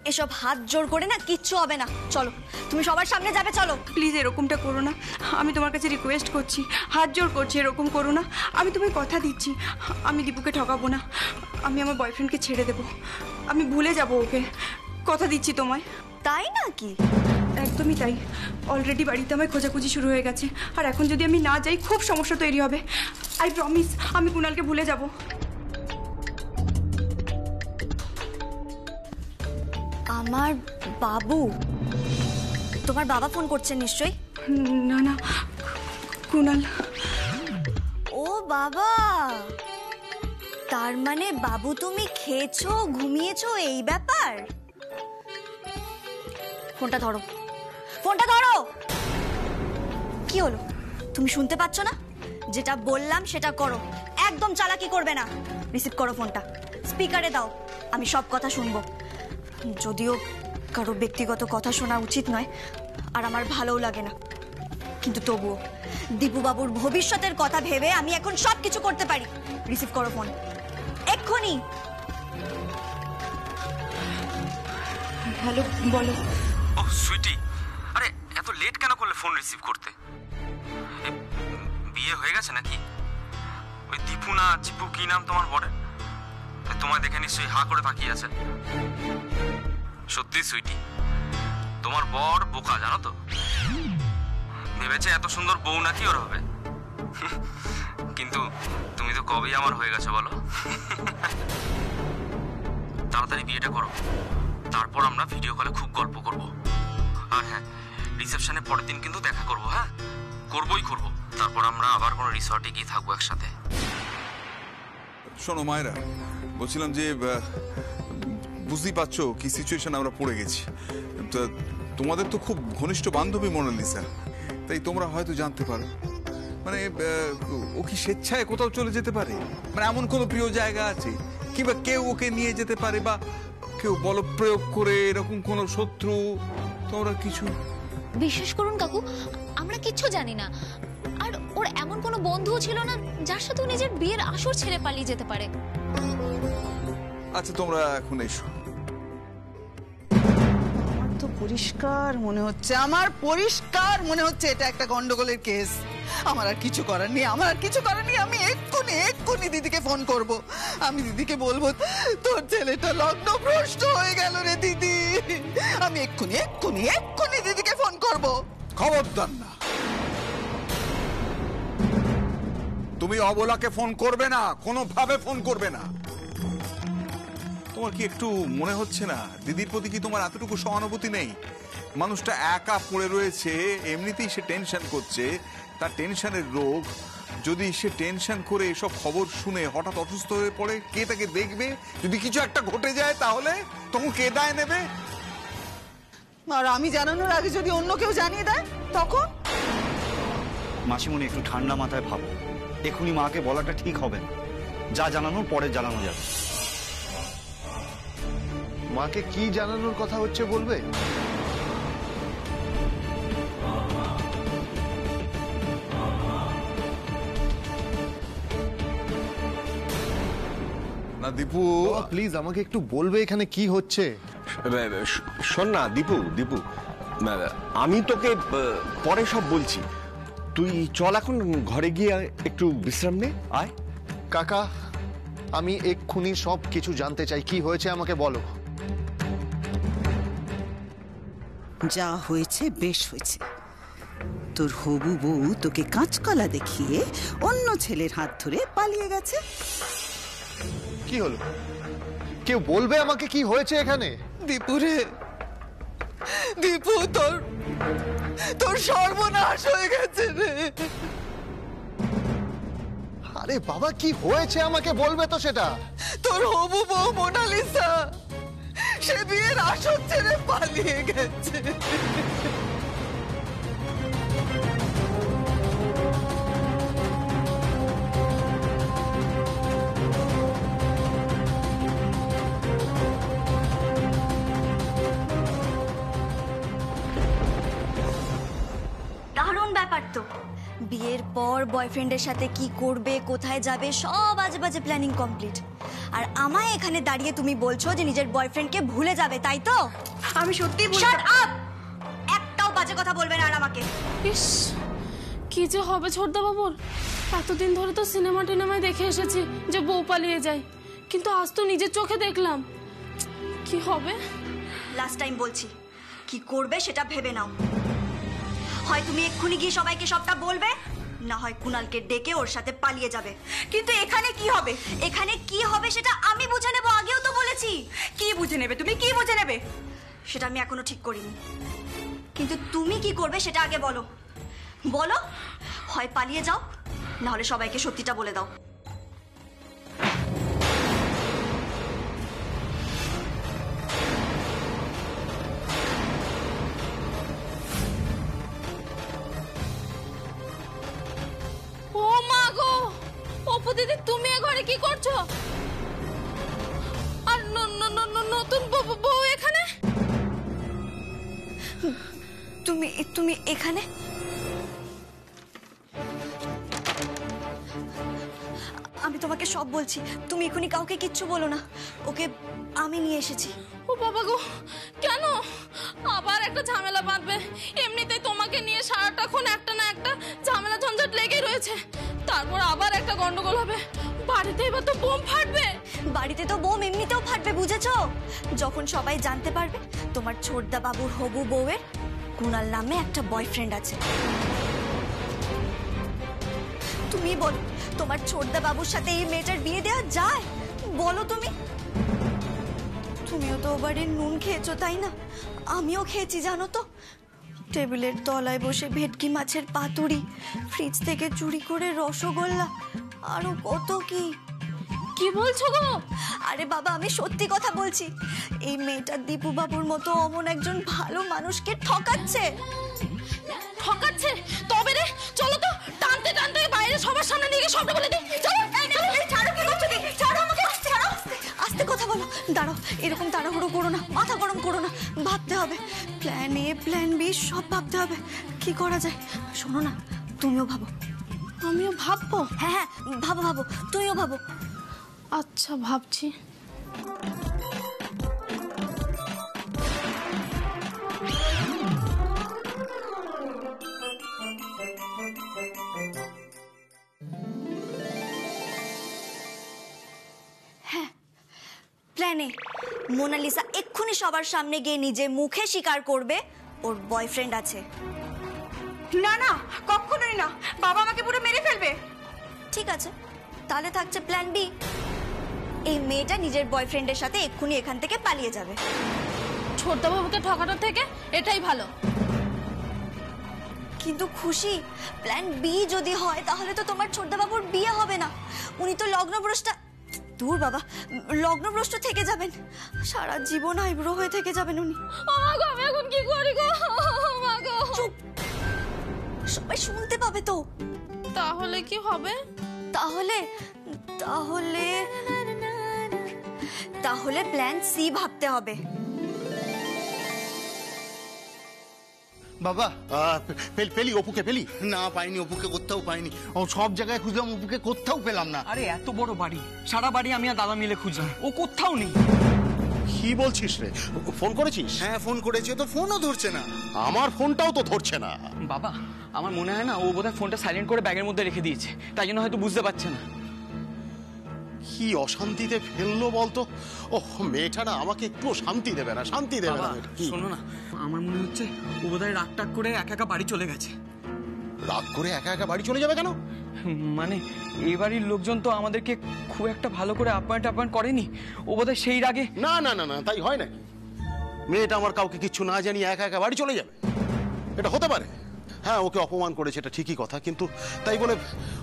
এসব হাত জোর করে না কিচ্ছু হবে না, চলো তুমি সবার সামনে যাবে, চলো। প্লিজ এরকমটা করো না, আমি তোমার কাছে রিকোয়েস্ট করছি, হাত জোর করছি, এরকম করো না। আমি তোমায় কথা দিচ্ছি, আমি দীপুকে ঠকাবো না, আমি আমার বয়ফ্রেন্ডকে ছেড়ে দেবো, আমি ভুলে যাব ওকে, কথা দিচ্ছি তোমায়। তাই নাকি? একদমই তাই। অলরেডি বাড়িতে আমার খোঁজাখুঁজি শুরু হয়ে গেছে, আর এখন যদি আমি না যাই খুব সমস্যা তৈরি হবে। আই প্রমিস আমি কুণালকে ভুলে যাব। আমার বাবু? তোমার বাবা ফোন করছেন নিশ্চয়ই? না না, কুণাল। ও বাবা, তার মানে বাবু তুমি খেয়েছো ঘুমিয়েছো এই ব্যাপার? ফোনটা ধরো, ফোনটা ধরো। কি হলো, তুমি শুনতে পাচ্ছ না? যেটা বললাম সেটা করো, একদম চালাকি করবে না। রিসিভ করো ফোনটা, স্পিকারে দাও, আমি সব কথা শুনবো। যদিও কারো ব্যক্তিগত কথা শোনা উচিত নয়, আর আমার ভালোও লাগে না, কিন্তু তবুও দীপু বাবুর ভবিষ্যতের কথা ভেবে আমি এখন সবকিছু করতে পারি। রিসিভ করো ফোন এক্ষুনি। হ্যালো, বলো। ও সুইটি, আরে এত লেট কেন করলে ফোন রিসিভ করতে? বিয়ে হয়ে গেছে নাকি? ওই দীপু না চিপু কি নাম তোমার বরের? তোমায় দেখে নিশ্চয়ই হা করে তাকিয়ে আছে। সত্যি সুইটি, তোমার বর বোকা জানো তো, ভেবেছে এত সুন্দর বউ নাকি ওর হবে, কিন্তু তুমি তো কবেই আমার হয়ে গেছো বলো। তাড়াতাড়ি বিয়েটা করো, তারপর আমরা ভিডিও কলে খুব গল্প করব। আর হ্যাঁ, রিসেপশনের পরের দিন কিন্তু দেখা করব। হ্যাঁ, করবই করব। তারপর আমরা আবার কোনো রিসর্টে গিয়ে থাকবো একসাথে। শোনো মায়েরা, বলছিলাম যে বুঝতেই পারছো কি সিচুয়েশন আমরা পড়ে গেছি। তোমাদের তো খুব ঘনিষ্ঠ বান্ধবী মোনালিসা, তাই তোমরা হয়তো জানতে পারো, মানে ও কি স্বেচ্ছায় কোথাও চলে যেতে পারে? মানে এমন কোনো প্রিয় জায়গা আছে, কিংবা কেউ ওকে নিয়ে যেতে পারে, বা কেউ বলপ্রয়োগ করে এরকম কোনো শত্রু? তোমরা কিছু বিশ্বাস করুন কাকু, আমরা কিচ্ছু জানি না। আর ওর এমন কোনো বন্ধুও ছিল না যার সাথে ও নিজের বিয়ের আসর ছেড়ে পালিয়ে যেতে পারে। আচ্ছা, তোমরা এখন এসো। আমার তো পরিষ্কার মনে হচ্ছে, আমার পরিষ্কার মনে হচ্ছে এটা একটা গন্ডগোলের কেস। আমার আর কিছু করার নেই, আমার আর কিছু করার নেই। আমি এক্ষুনি দিদিকে ফোন করব। আমি দিদিকে বলবো তোর ছেলেটা লগ্নভ্রষ্ট হয়ে গেল রে দিদি। আমি এক্ষুনি দিদিকে ফোন করব। খবরদার না, তুমি অবলাকে ফোন করবে না, কোনোভাবে ফোন করবে না। তোমার কি একটু মনে হচ্ছে না দিদির প্রতি কি তোমার এতটুকু সহানুভূতি নেই? মানুষটা একা পড়ে রয়েছে, এমনিতেই সে টেনশন করছে, তার টেনশনের রোগ। যদি সে টেনশন করে এসব খবর শুনে হঠাৎ অসুস্থ হয়ে পড়ে, কে তাকে দেখবে? যদি কিছু একটা ঘটে যায় তাহলে তখন কে দায় নেবে? আর আমি জানানোর আগে যদি অন্য কেউ জানিয়ে দেয় তখন? মাসিমণি, একটু ঠান্ডা মাথায় ভাবো, এখনই মাকে বলাটা ঠিক হবে না। যা জানানোর পরে জানানো যাবে। মাকে কি জানানোর কথা হচ্ছে বলবে? না দীপু, প্লিজ আমাকে একটু বলবে এখানে কি হচ্ছে। শোন না দীপু, আমি তোকে পরে সব বলছি। তুই চল এখন ঘরে গিয়ে একটু বিশ্রাম নে। আয়। কাকা, আমি এক্ষুনি সব কিছু জানতে চাই, কি হয়েছে আমাকে বলো। যা হয়েছে বেশ হয়েছে। তোর হবু বউ তোকে কাঁচকলা দেখিয়ে অন্য ছেলের হাত ধরে পালিয়ে গেছে। কি হলো? কেউ বলবে আমাকে কি হয়েছে এখানে? দীপু রে, দীপু, তোর সর্বনাশ হয়ে গেছে রে। আরে বাবা, কি হয়েছে আমাকে বলবে তো সেটা। তোর হবু বউ মোনালিসা সে বিয়ের আসর ছেড়ে পালিয়ে গেছে। দারুণ ব্যাপার তো। বিয়ের পর বয়ফ্রেন্ডের সাথে কি করবে, কোথায় যাবে, সব আজে বাজে প্ল্যানিং কমপ্লিট। আর আমায় এখানে দাঁড়িয়ে তুমি বলছো যে নিজের বয়ফ্রেন্ডকে ভুলে যাবে, তাই তো? আমি সত্যি শাট আপ! একটাও বাজে কথা বলবে না আর আমাকে। ইস, কি যে হবে ছোটদা বাবুর। এতদিন ধরে তো সিনেমা টিনেমায় দেখে এসেছি যে বউ পালিয়ে যায়, কিন্তু আজ তো নিজের চোখে দেখলাম। কি হবে? লাস্ট টাইম বলছি, কি করবে সেটা ভেবে নাও। হয় তুমি এক্ষুনি গিয়ে সবাইকে সবটা বলবে, না হয় কুণালকে ডেকে ওর সাথে পালিয়ে যাবে। কিন্তু এখানে কি হবে? এখানে কি হবে সেটা আমি বুঝে নেব, আগেও তো বলেছি। কি বুঝে নেবে তুমি? কি বুঝে নেবে? সেটা আমি এখনো ঠিক করিনি, কিন্তু তুমি কি করবে সেটা আগে বলো। বলো, হয় পালিয়ে যাও, না হলে সবাইকে সত্যিটা বলে দাও। ও মা গো, অপু দিদি তুমি এ ঘরে কি করছো? আর নতুন বউ এখানে? তুমি এখানে? আমি তোমাকে সব বলছি, তুমি এখনই কাউকে কিচ্ছু বলো না। ওকে আমি নিয়ে এসেছি। ও বাবা গো, কেন আবার একটা ঝামেলা বাঁধবে? এমনিতেই তোমাকে নিয়ে সারাটাক্ষণ একটা না একটা ঝামেলা ঝঞ্ঝাট লেগেই রয়েছে, তারপর আবার একটা গন্ডগোল হবে। বাড়িতে এবার তো বোম ফাটবে। বাড়িতে তো বোম এমনিতেও ফাটবে, বুঝেছো? যখন সবাই জানতে পারবে তোমার ছোটদা বাবুর হবু বউয়ের কুণাল নামে একটা বয়ফ্রেন্ড আছে। তুমি বলো, তোমার ছোটদা বাবুর সাথে এই মেয়েটার বিয়ে দেওয়া যায়? বলো তুমি। তুমিও তো বাড়ির নুন খেয়েছো, তাই না? আমিও খেয়েছি, জানো তো। টেবিলের তলায় বসে ভেটকি মাছের পাতুরি, ফ্রিজ থেকে চুরি করে রসগোল্লা, আরো কত কি। কি বলছো গো? আরে বাবা, আমি সত্যি কথা বলছি। এই মেয়েটা দীপু বাবুর মতো অমন একজন ভালো মানুষকে ঠকাচ্ছে। ঠকাচ্ছে? তবে রে, চলো তো টানতে টানতে বাইরে সবার সামনে নিয়ে গিয়ে সবটা বলে দিই। চলো। ছাড়ো, কি করছো? ছাড়ো আমাকে, ছাড়ো। আস্তে কথা বলো, দাঁড়াও। এরকম তাড়াহুড়ো করো না, মাথা গরম করো না। ভাবতে হবে, প্ল্যান এ প্ল্যান বি সব ভাবতে হবে। কি করা যায়? শোনো না, তুমিও ভাবো। আমিও ভাববো? হ্যাঁ হ্যাঁ, ভাবো ভাবো, তুমিও ভাবো। আচ্ছা, ভাবছি। প্ল্যানে মোনালিসা এক্ষুনি সবার সামনে গিয়ে নিজে মুখে স্বীকার করবে ওর বয়ফ্রেন্ড আছে। না না, কখনোই না। বাবা আমাকে পুরো মেরে ফেলবে। ঠিক আছে, তাহলে থাকছে প্ল্যান বি। এই মেয়েটা নিজের বয়ফ্রেন্ডের সাথে এক্ষুনি এখান থেকে পালিয়ে যাবে। ছোটদা বাবুকে ঠকানোর থেকে এটাই ভালো। কিন্তু খুশি, প্ল্যান বি যদি হয় তাহলে তো তোমার ছোটদা বাবুর বিয়ে হবে না। উনি তো লগ্নভ্রষ্টা। দূর বাবা, লগ্নভ্রষ্ট থেকে যাবেন, সারা জীবন আইব্রো হয়ে থেকে যাবেন উনি। আমি এখন কি করি গো? চুপ, সবাই শুনতে পাবে তো। তাহলে কি হবে? তাহলে তাহলে তাহলে প্ল্যান সি ভাবতে হবে। বাবা, পেলি অপুকে পেলি? না, পাইনি। অপুকে কোথাও পাইনি। ও সব জায়গায় খুঁজলাম, অপুকে কোথাও পেলাম না। আরে এত বড় বাড়ি, সারা বাড়ি আমি আর দাদা মিলে খুঁজলাম, ও কোথাও নেই। কি বলছিস রে? ফোন করেছিস? হ্যাঁ, ফোন করেছি, তো ফোনও ধরছে না। আমার ফোনটাও তো ধরছে না। বাবা, আমার মনে হয় না ও বোধহয় ফোনটা সাইলেন্ট করে ব্যাগের মধ্যে রেখে দিয়েছে, তাই জন্য হয়তো বুঝতে পারছে না। কি অশান্তিতে ফেললো বলতো? ওহ, মেয়েটা না আমাকে একটু শান্তি দেবে না, শান্তি দেবে না। শোনো না, আমার মনে হচ্ছে ও বোধহয় রাগ টাগ করে একা একা বাড়ি চলে গেছে। রাগ করে একা একা বাড়ি চলে যাবে কেন? মানে এই বাড়ির লোকজন তো আমাদেরকে খুব একটা ভালো করে আপ্যায়ন করেনি, ও বোধহয় সেই রাগে। না না না না, তাই হয় নাকি? মেয়েটা আমার কাউকে কিচ্ছু না জানিয়ে একা একা বাড়ি চলে যাবে? এটা হতে পারে? হ্যাঁ, ওকে অপমান করেছে, এটা ঠিকই কথা, কিন্তু তাই বলে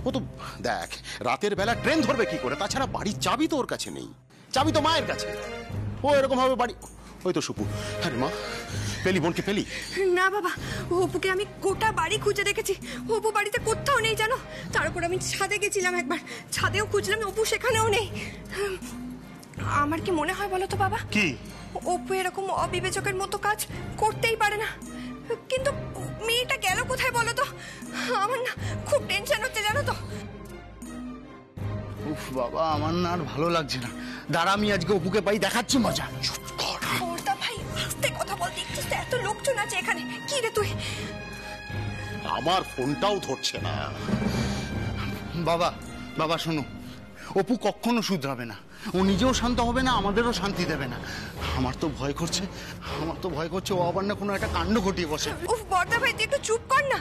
ও তো দেখ, রাতের বেলা ট্রেন ধরবে কি করে? তাছাড়া বাড়ির চাবি তো ওর কাছে নেই, চাবি তো মায়ের কাছে। ও এরকম ভাবে বাড়ি, ওই তো সুপু। হ্যাঁ মা, পেলি বোনকে পেলি? না বাবা, অপুকে আমি গোটা বাড়ি খুঁজে দেখেছি, অপু বাড়িতে কোথাও নেই জানো। তারপর আমি ছাদে গেছিলাম একবার, ছাদেও খুঁজলাম, অপু সেখানেও নেই। আমার কি মনে হয় বলো তো বাবা? কি? অপু এরকম অবিবেচকের মতো কাজ করতেই পারে না। কিন্তু মেয়েটা গেল কোথায় বলো তো? আমার না খুব টেনশন হচ্ছে জানো তো। উফ বাবা, আমার না আর ভালো লাগছে না। দাঁড়া, আমি আজকে অপুকে পাই, দেখাচ্ছি মজা। বর্দা ভাই আস্তে কথা বল, দেখছিস তো এত লোকজন আছে এখানে। কি রে তুই? আমার ফোনটাও ধরছে না। বাবা বাবা শোনো, অপু কখনো শুধরাবে না, ও নিজেও শান্ত হবে না, আমাদেরও শান্তি দেবে না। আমার তো ভয় করছে, ও আবার না কোনো একটা কাণ্ড ঘটিয়ে বসে। উফ বর্দা ভাই তুই একটু চুপ কর না।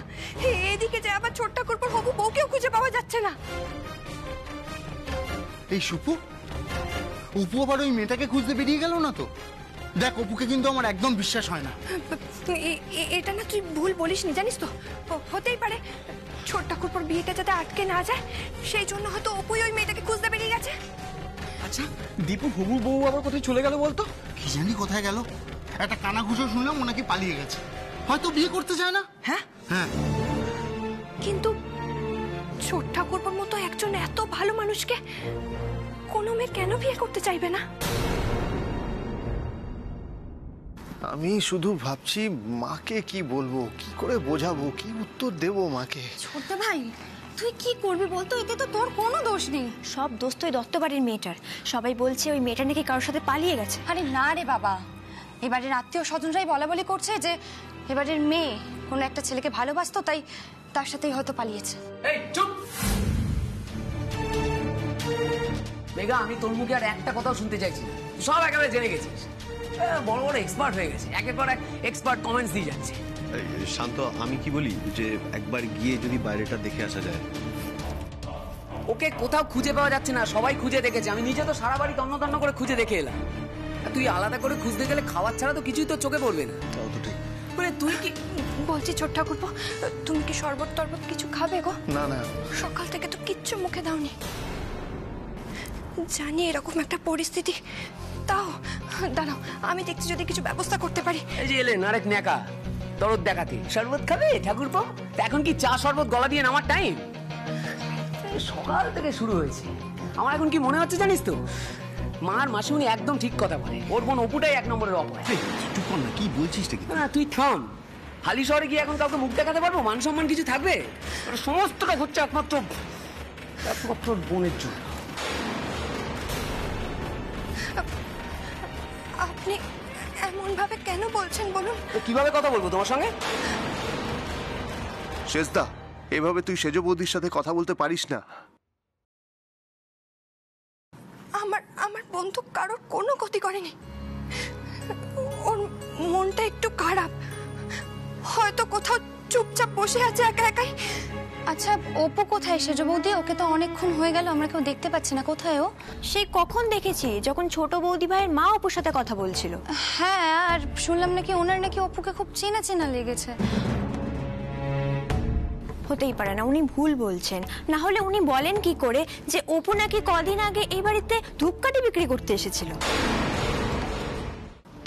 এদিকে যে আবার ছোট ঠাকুর পর হবু বউকেও খুঁজে পাওয়া যাচ্ছে না। এই সুপু, অপু আবার ওই মেয়েটাকে খুঁজতে বেরিয়ে গেল না তো? দেখ, অপুকে কিন্তু আমার একদম বিশ্বাস হয় না। এটা না তুই ভুল বলিস নি, জানিস তো? হতেই পারে ছোট ঠাকুর পর বিয়েটা যাতে আটকে না যায়, সেই জন্য হয়তো অপুই ওই মেয়েটাকে খুঁজতে বেরিয়ে গেছে। আচ্ছা, দীপু হবু বউ আবার কোথায় চলে গেল বলতো? কি জানি কোথায় গেল, একটা কানাঘুষো শুনলাম ও নাকি পালিয়ে গেছে, হয়তো বিয়ে করতে চায় না। হ্যাঁ হ্যাঁ, কিন্তু ছোট ঠাকুরপোর মতো একজন এত ভালো মানুষকে কোনো মেয়ে কেন বিয়ে করতে চাইবে না? আমি শুধু ভাবছি মাকে কি বলবো, কি করে বোঝাবো, কি উত্তর দেবো মাকে। ছোট ভাই তুই কি করবি বলতো? এতে তো তোর কোনো দোষ নেই। সব দোষ তো ওই দত্তবাড়ির মেয়েটার। সবাই বলছে ওই মেয়েটা নাকি কারোর সাথে পালিয়ে গেছে। আরে না রে বাবা, এবারের আত্মীয় স্বজনরাই বলা বলি করছে যে এবারের মেয়ে কোনো একটা ছেলেকে ভালোবাসতো, তাই তার সাথেই হয়তো পালিয়েছে। এই চুপ মেঘা, আমি তোর মুখে আর একটা কথাও শুনতে চাইছি না। সব একেবারে জেনে গেছিস, বড় বড় এক্সপার্ট হয়ে গেছে, একের পর এক এক্সপার্ট কমেন্টস দিয়ে যাচ্ছে। শান্ত, আমি কি বলি যে একবার গিয়ে যদি বাইরেটা দেখে আসা যায়। ওকে কোথাও খুঁজে পাওয়া যাচ্ছে না, সবাই খুঁজে দেখেছে, আমি নিজে তো সারা বাড়ি তন্ন তন্ন করে খুঁজে দেখে এলাম। তুই আলাদা করে খুঁজতে গেলে খাবার ছাড়া তো কিছুই তো চোখে পড়বে না। মানে তুই কি বলছি ছোট ঠাকুরপো, তুমি কি শরবত টরবত কিছু খাবে গো? না না, সকাল থেকে তো কিচ্ছু মুখে দাওনি। জানি এরকম একটা পরিস্থিতি, তাও দাঁড়াও আমি দেখছি যদি কিছু ব্যবস্থা করতে পারি। এই যে এলেন আরেক নেকা দরদ দেখাতে, শরবত খাবে ঠাকুরপো? এখন কি চা শরবত গলা দিয়ে নামার টাইম? সকাল থেকে শুরু হয়েছে। আমার এখন কি মনে হচ্ছে জানিস তো, মার মাসিমণি একদম ঠিক কথা বলে, ওর বোন অপুটাই এক নম্বরের অপয়। কি বলছিস? না তুই থাম, হালি শহরে গিয়ে এখন কাউকে মুখ দেখাতে পারবো? মান সম্মান কিছু থাকবে? সমস্তটা হচ্ছে একমাত্র বোনের জন্য। আপনি এমন ভাবে কেন বলছেন বলুন? কিভাবে কথা বলবো তোমার সঙ্গে? শেষদা, এভাবে তুই সেজ বৌদির সাথে কথা বলতে পারিস না। আমার বন্ধু কারোর কোনো ক্ষতি করেনি, ওর মনটা একটু খারাপ, হয়তো কোথাও চুপচাপ বসে আছে একা একাই। আচ্ছা অপু কোথায়? সেজ বৌদি, ওকে তো অনেকক্ষণ হয়ে গেল আমরা কেউ দেখতে পাচ্ছি না, কোথায় ও? সেই কখন দেখেছি, যখন ছোট বৌদি ভাইয়ের মা অপুর সাথে কথা বলছিল। হ্যাঁ, আর শুনলাম নাকি ওনার নাকি অপুকে খুব চেনা চেনা লেগেছে। হতেই পারে না, উনি ভুল বলছেন। না হলে উনি বলেন কি করে যে অপু নাকি কদিন আগে এই বাড়িতে ধূপকাঠি বিক্রি করতে এসেছিল?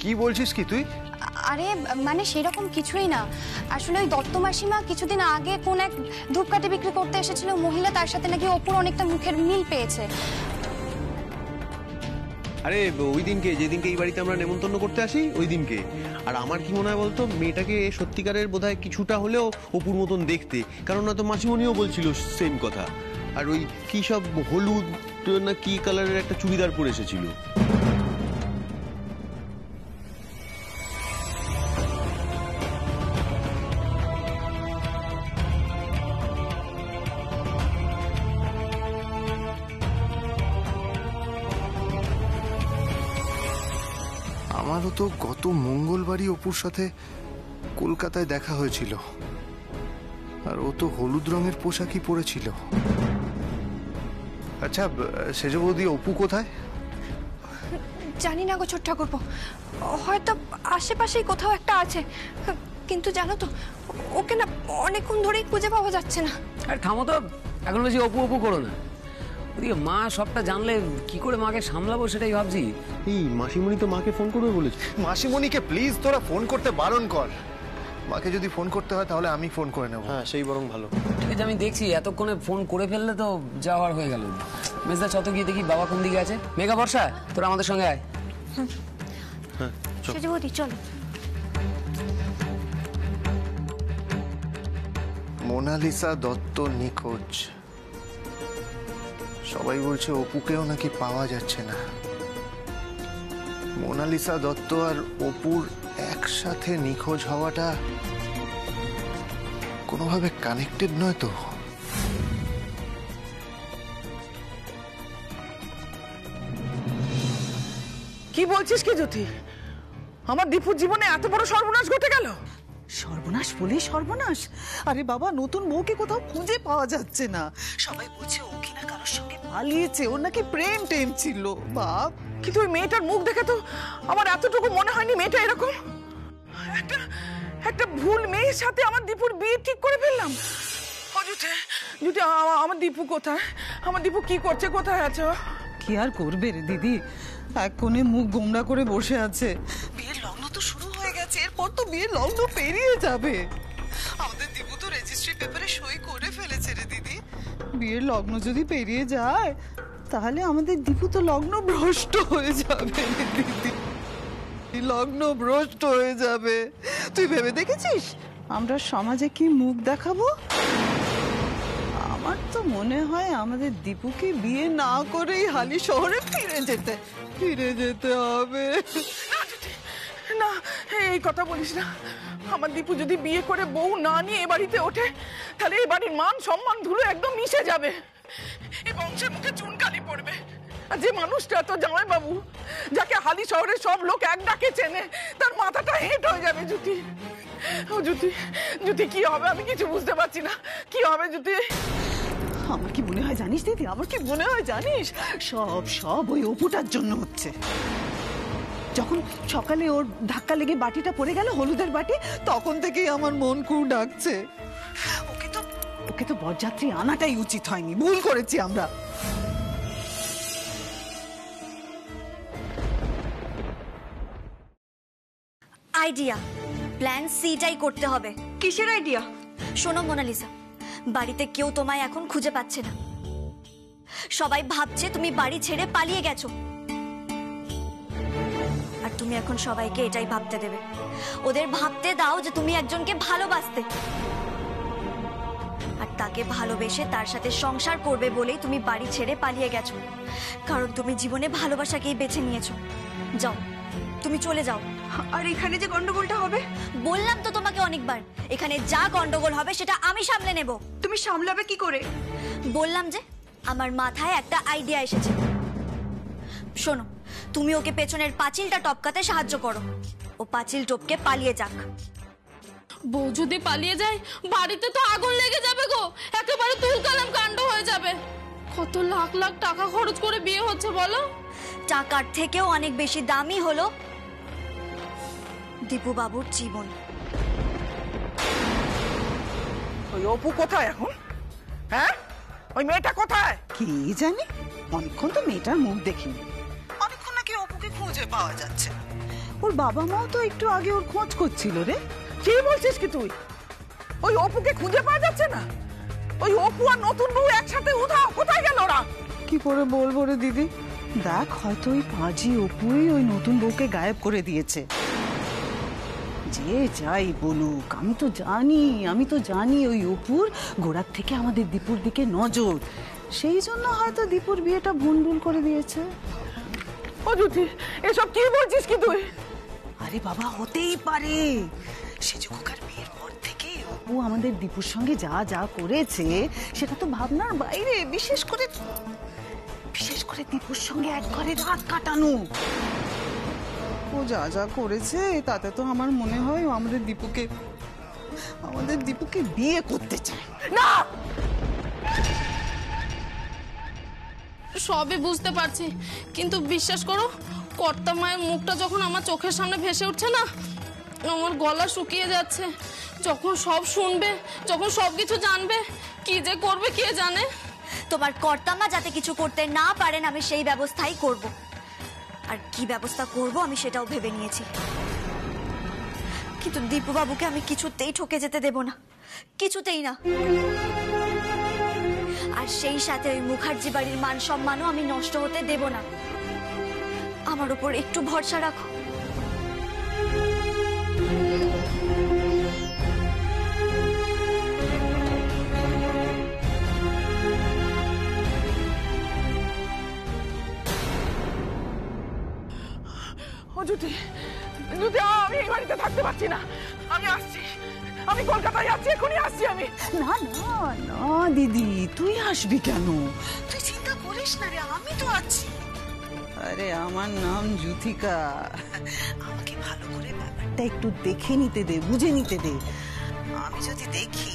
কি বলছিস কি তুই? আরে মানে সেরকম কিছুই না, আসলে ওই দত্ত মাসিমা কিছুদিন আগে কোন এক ধূপকাঠি বিক্রি করতে এসেছিল মহিলা, তার সাথে নাকি অপুর অনেকটা মুখের মিল পেয়েছে। আরে ওই দিনকে, যেদিনকে এই বাড়িতে আমরা নেমন্তন্ন করতে আসি ওই দিনকে। আর আমার কি মনে হয় বলতো, মেয়েটাকে সত্যিকারের বোধহয় কিছুটা হলেও অপুর মতন দেখতে, কারণ না তো মাসিমণিও বলছিল সেম কথা। আর ওই কি সব হলুদ না কি কালারের একটা চুড়িদার পরে এসেছিল। আমারও তো গত মঙ্গলবারই অপুর সাথে কলকাতায় দেখা হয়েছিল, আর ও তো হলুদ রঙের পোশাকই পরেছিল। আচ্ছা সেজ বৌদি, অপু কোথায়? জানি না গো ছোট ঠাকুরপো, হয়তো আশেপাশেই কোথাও একটা আছে, কিন্তু জানো তো ওকে না অনেকক্ষণ ধরেই খুঁজে পাওয়া যাচ্ছে না। আর থামো তো, এখন বেশি অপু অপু করো না। ওদিকে মা সবটা জানলে কি করে মাকে সামলাবো সেটাই ভাবছি। এই মাসিমণি তো মাকে ফোন করবে বলেছে। মাসিমণিকে প্লিজ তোরা ফোন করতে বারণ কর। মাকে যদি ফোন করতে হয় তাহলে আমি ফোন করে নেব। হ্যাঁ, সেই বরং ভালো। ঠিক আছে, আমি দেখছি, এতক্ষণে ফোন করে ফেললে তো যাওয়ার হয়ে গেল। মেজদা চত গিয়ে দেখি বাবা কোন দিকে আছে। মেঘা, বর্ষা, তোরা আমাদের সঙ্গে আয়। হ্যাঁ সেজ বৌদি চলো। মোনালিসা দত্ত নিখোঁজ, সবাই বলছে অপুকেও নাকি পাওয়া যাচ্ছে না। মোনালিসা দত্ত আর অপুর একসাথে নিখোঁজ হওয়াটা কোনোভাবে কানেক্টেড নয় তো? কি বলছিস কি জ্যোতি? আমার দীপুর জীবনে এত বড় সর্বনাশ ঘটে গেল? সর্বনাশ বলি সর্বনাশ? আরে বাবা, নতুন বউকে কোথাও খুঁজে পাওয়া যাচ্ছে না। সবাই বলছে ও কিনা কারোর সঙ্গে পালিয়েছে, ওর নাকি প্রেম টেম ছিল। বাপ, কিন্তু ওই মেয়েটার মুখ দেখে তো আমার এতটুকু মনে হয়নি মেয়েটা এরকম। একটা ভুল মেয়ের সাথে আমার দীপুর বিয়ে ঠিক করে ফেললাম। আমার দীপু কোথায়? আমার দীপু কি করছে? কোথায় আছে? কি আর করবে রে দিদি, এক কোণে মুখ গোমড়া করে বসে আছে। বিয়ের লগ্ন তো শুরু হয়ে গেছে, এরপর তো বিয়ের লগ্ন পেরিয়ে যাবে। আমাদের দীপু তো রেজিস্ট্রি পেপারে সই করে ফেলেছে রে দিদি। বিয়ের লগ্ন যদি পেরিয়ে যায় তাহলে আমাদের দীপু তো লগ্ন ভ্রষ্ট হয়ে যাবে দিদি, লগ্ন ভ্রষ্ট হয়ে যাবে। তুই ভেবে দেখেছিস আমরা সমাজে কি মুখ দেখাবো? আমার তো মনে হয় আমাদের দীপুকে বিয়ে না করেই হালি শহরে ফিরে যেতে হবে। না, এই কথা বলিস না। আমার দীপু যদি বিয়ে করে বউ না নিয়ে এ বাড়িতে ওঠে, তাহলে এ বাড়ির মান সম্মান ধুলো একদম মিশে যাবে। এই বংশের মুখে চুনকালি পড়বে। আর যে মানুষটা তো জামাইবাবু, যাকে হালি শহরের সব লোক এক ডাকে চেনে, তার মাথাটা হেঁট হয়ে যাবে। জ্যোতি, ও জ্যোতি, জ্যোতি কি হবে? আমি কিছু বুঝতে পারছি না। কি হবে জ্যোতি? আমার কি মনে হয় জানিস দিদি, আমার কি মনে হয় জানিস, সব ওই অপুটার জন্য হচ্ছে। যখন সকালে ওর ধাক্কা লেগে বাটিটা পড়ে গেল, হলুদের বাটি, তখন থেকেই আমার মন খুব ডাকছে। ওকে তো বরযাত্রী আনাটাই উচিত হয়নি, ভুল করেছি আমরা। আইডিয়া, প্ল্যান সিটাই করতে হবে। কিসের আইডিয়া? শোনো মোনালিসা, বাড়িতে কেউ তোমায় এখন খুঁজে পাচ্ছে না। সবাই ভাবছে তুমি বাড়ি ছেড়ে পালিয়ে গেছো। আর তুমি এখন সবাইকে এটাই ভাবতে দেবে। ওদের ভাবতে দাও যে তুমি একজনকে ভালোবাসতে, আর তাকে ভালোবেসে তার সাথে সংসার করবে বলেই তুমি বাড়ি ছেড়ে পালিয়ে গেছো। কারণ তুমি জীবনে ভালোবাসাকেই বেছে নিয়েছো। যাও, তুমি চলে যাও। আর এখানে যে গন্ডগোলটা হবে? বললাম তো তোমাকে অনেকবার, এখানে যা গন্ডগোল হবে সেটা আমি সামলে নেব। তুমি সামলাবে কি করে? বললাম যে আমার মাথায় একটা আইডিয়া এসেছে। শোনো, তুমি ওকে পেছনের পাঁচিলটা টপকাতে সাহায্য করো। ও পাঁচিল টপকে পালিয়ে যাক। বউ যদি পালিয়ে যায়, বাড়িতে তো আগুন লেগে যাবে গো, একেবারে তুলকালাম কাণ্ড হয়ে যাবে। কত লাখ লাখ টাকা খরচ করে বিয়ে হচ্ছে বলো? টাকার থেকেও অনেক বেশি দামি হলো দীপু বাবুর জীবন। ওই অপু কোথায় এখন? হ্যাঁ, ওই মেয়েটা কোথায়? কি জানি, অনেকক্ষণ তো মেয়েটার মুখ দেখিনি। অনেকক্ষণ নাকি অপুকে খুঁজে পাওয়া যাচ্ছে। ওর বাবা মাও তো একটু আগে ওর খোঁজ করছিল রে। কি বলছিস কি তুই? ওই অপুকে খুঁজে পাওয়া যাচ্ছে না? ওই অপু আর নতুন বউ একসাথে উধাও, কোথায় গেল ওরা? কি করে বলবো রে দিদি, দেখ হয়তো ওই পাজি অপুই ওই নতুন বউকে গায়েব করে দিয়েছে। যে যাই বলুক, আমি তো জানি ওই অপুর গোড়ার থেকে আমাদের দীপুর দিকে নজর। সেই জন্য হয়তো দীপুর বিয়েটা ভুল করে দিয়েছে। ও জ্যোতি, এসব কি বলছিস কি তুই? আরে বাবা, হতেই পারে। সেজুকার বিয়ের পর থেকে অপু আমাদের দীপুর সঙ্গে যা করেছে সেটা তো ভাবনার বাইরে। বিশেষ করে দীপুর সঙ্গে এক ঘরে রাত কাটানো। ও যা করেছে তাতে তো আমার মনে হয় ও আমাদের দীপুকে বিয়ে করতে চায়। না, সবই বুঝতে পারছি, কিন্তু বিশ্বাস করো, কর্তা মায়ের মুখটা যখন আমার চোখের সামনে ভেসে উঠছে না, আমার গলা শুকিয়ে যাচ্ছে। যখন সব শুনবে, যখন সবকিছু জানবে, কি যে করবে কে জানে। তোমার কর্তামা যাতে কিছু করতে না পারেন আমি সেই ব্যবস্থাই করব। আর কি ব্যবস্থা করব আমি সেটাও ভেবে নিয়েছি। কিন্তু দীপু বাবুকে আমি কিছুতেই ঠকে যেতে দেব না, কিছুতেই না। আর সেই সাথে ওই মুখার্জি বাড়ির মান সম্মানও আমি নষ্ট হতে দেব না। আমার উপর একটু ভরসা রাখো। যদি যদি আমি এই বাড়িতে থাকতে পারছি না, আমি আসছি, আমি কলকাতায় যাচ্ছি, এখনই আসছি আমি। না না না দিদি, তুই আসবি কেন? তুই চিন্তা করিস না রে, আমি তো আছি। আরে আমার নাম যুথিকা, আমাকে ভালো করে ব্যাপারটা একটু দেখে নিতে দে, বুঝে নিতে দে। আমি যদি দেখি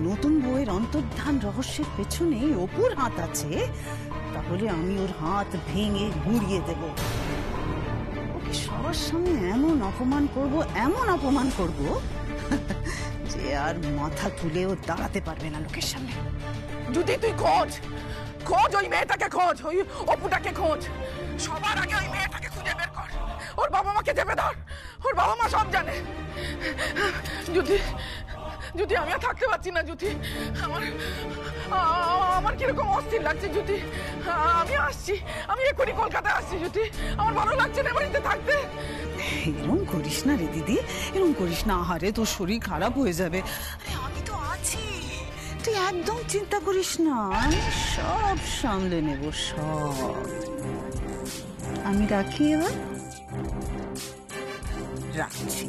নতুন বউয়ের অন্তর্ধান রহস্যের পেছনে অপুর হাত আছে, তাহলে আমি ওর হাত ভেঙে গুঁড়িয়ে দেব। ওকে সবার সামনে এমন অপমান করব যে আর মাথা তুলেও দাঁড়াতে পারবে না লোকের সামনে। যদি তুই খোঁজ খোঁজ, ওই মেয়েটাকে খোঁজ, ওই অপুটাকে খোঁজ, সবার আগে ওই মেয়েটাকে খুঁজে বের কর, ওর বাবা মাকে চেপে ধর, ওর বাবা মা সব জানে। যদি যদি আমি আর থাকতে পারছি না, যদি আমার কিরকম অস্থির লাগছে, যদি আমি আসছি, আমি এক্ষুনি কলকাতায় আসছি, যদি আমার ভালো লাগছে না বাড়িতে থাকতে। এরকম করিস না রে দিদি, এরকম করিস না, আহারে তোর শরীর খারাপ হয়ে যাবে। আরে আমি তো আছি, তুই একদম চিন্তা করিস না, আমি সব সামলে নেব, সব। আমি রাখি এবার, রাখছি।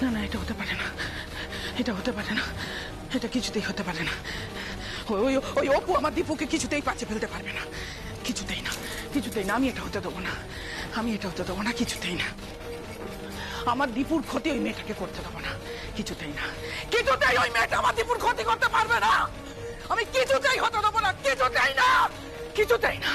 না না, এটা হতে পারে না, এটা হতে পারে না, এটা কিছুতেই হতে পারে না। ওই ওই অপু আমার দীপুকে কিছুতেই পাচ্ছে ফেলতে পারবে না, কিছুতেই না, কিছুতেই না। আমি এটা হতে দেবো না, আমি এটা হতে দেবো না, কিছুতেই না। আমার দীপুর ক্ষতি ওই মেয়েটাকে করতে দেবো না, কিছুতেই না, কিছুতেই ওই মেয়েটা আমার দীপুর ক্ষতি করতে পারবে না। আমি কিছুতেই হতে দেবো না, কিছুতেই না, কিছুতেই না।